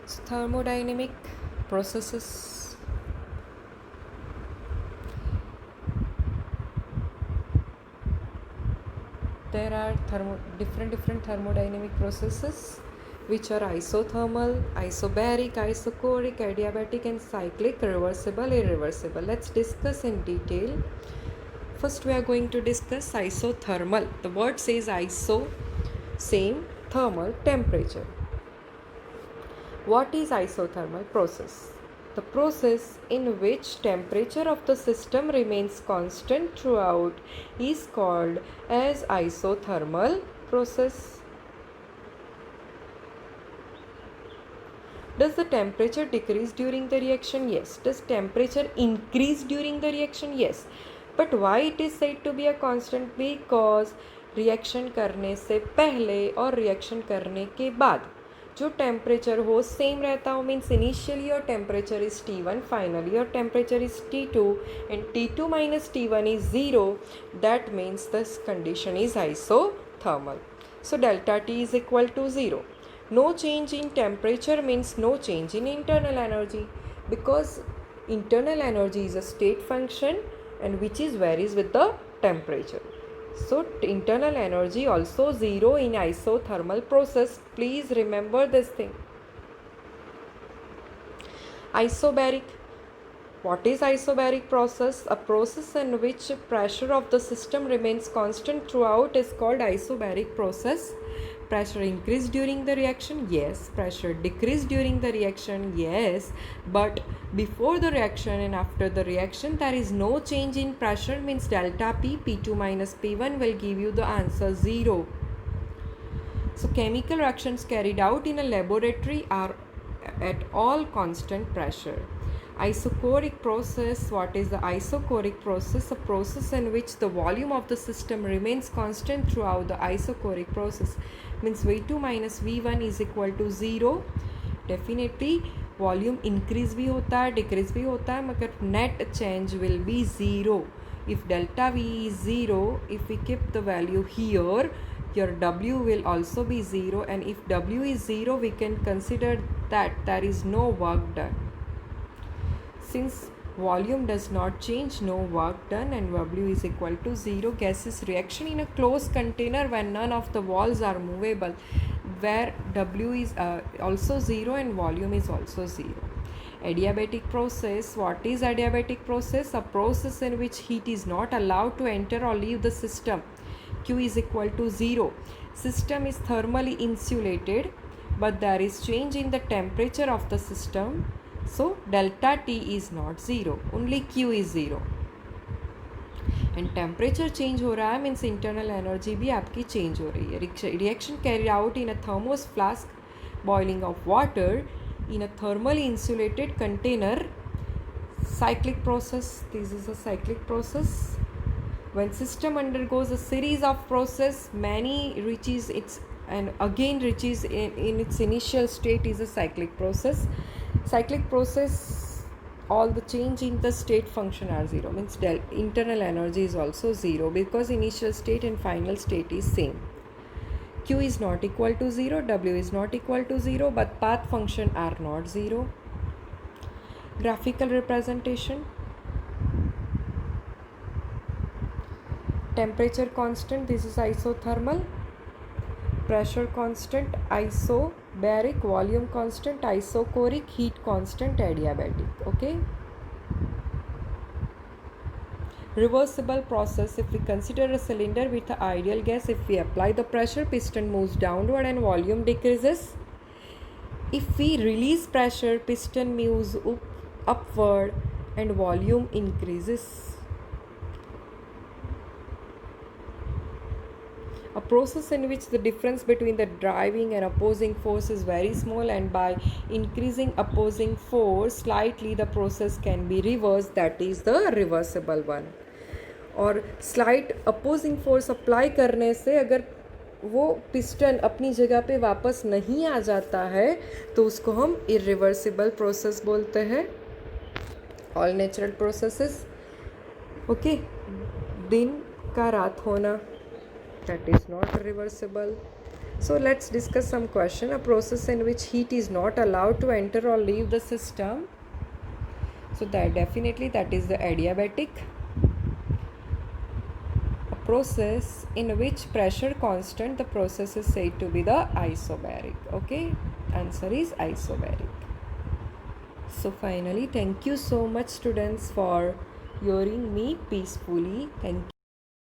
So thermodynamic processes. There are different thermodynamic processes which are isothermal, isobaric, isochoric, adiabatic and cyclic, reversible, irreversible. Let's discuss in detail. First we are going to discuss isothermal. The word says iso, same, thermal, temperature. What is isothermal process? The process in which temperature of the system remains constant throughout is called as isothermal process. Does the temperature decrease during the reaction? Yes. Does temperature increase during the reaction? Yes. But why it is said to be a constant? Because reaction करने से पहले और reaction करने के बाद जो temperature हो same रहता हो, means initially your temperature is T1, finally your temperature is T2 and T2 minus T1 is 0. That means this condition is isothermal. So delta T is equal to 0. No change in temperature means no change in internal energy, because internal energy is a state function and which is varies with the temperature. So internal energy also 0 in isothermal process. Please remember this thing. Isobaric. What is isobaric process? A process in which pressure of the system remains constant throughout is called isobaric process. Pressure increase during the reaction? Yes. Pressure decrease during the reaction? Yes. But before the reaction and after the reaction there is no change in pressure, means delta P, P2 minus P1 will give you the answer 0. So chemical reactions carried out in a laboratory are at all constant pressure. Isochoric process. What is the isochoric process? A process in which the volume of the system remains constant throughout the isochoric process, means V2 minus V1 is equal to 0. Definitely volume increase भी होता है, decrease भी होता है, मगर net change will be 0. If delta V is 0, if we keep the value here, your W will also be 0, and if W is 0, we can consider that there is no work done. Since volume does not change, no work done, and W is equal to 0. Gases reaction in a closed container when none of the walls are movable, where W is also 0 and volume is also 0. Adiabatic process. What is adiabatic process? A process in which heat is not allowed to enter or leave the system. Q is equal to 0. System is thermally insulated, but there is change in the temperature of the system. So delta T is not 0, only Q is 0. And temperature change हो रहा है, means internal energy भी आपकी change हो रही है. Reaction carry out in a thermos flask, boiling of water in a thermally insulated container. Cyclic process. This is a cyclic process. When system undergoes a series of process, many reaches its and again reaches in its initial state is a cyclic process. Cyclic process, all the change in the state function are 0, means internal energy is also 0, because initial state and final state is same. Q is not equal to 0, W is not equal to 0, but path function are not 0. Graphical representation. Temperature constant, this is isothermal. Pressure constant, isobaric. Volume constant, isochoric. Heat constant, adiabatic. Okay. Reversible process. If we consider a cylinder with an ideal gas, if we apply the pressure, piston moves downward and volume decreases. If we release pressure, piston moves upward and volume increases. A process in which the difference between the driving and opposing force is very small, and by increasing opposing force slightly the process can be reversed, that is the reversible one. और slight opposing force apply करने से अगर वो piston अपनी जगह पे वापस नहीं आ जाता है तो उसको हम इरिवर्सिबल प्रोसेस बोलते हैं. All natural processes. ओके. दिन का रात होना, that is not reversible. So let's discuss some question. A process in which heat is not allowed to enter or leave the system. So that is the adiabatic. A process in which pressure constant, the process is said to be the isobaric. Okay, answer is isobaric. So finally, thank you so much students for hearing me peacefully. Thank you.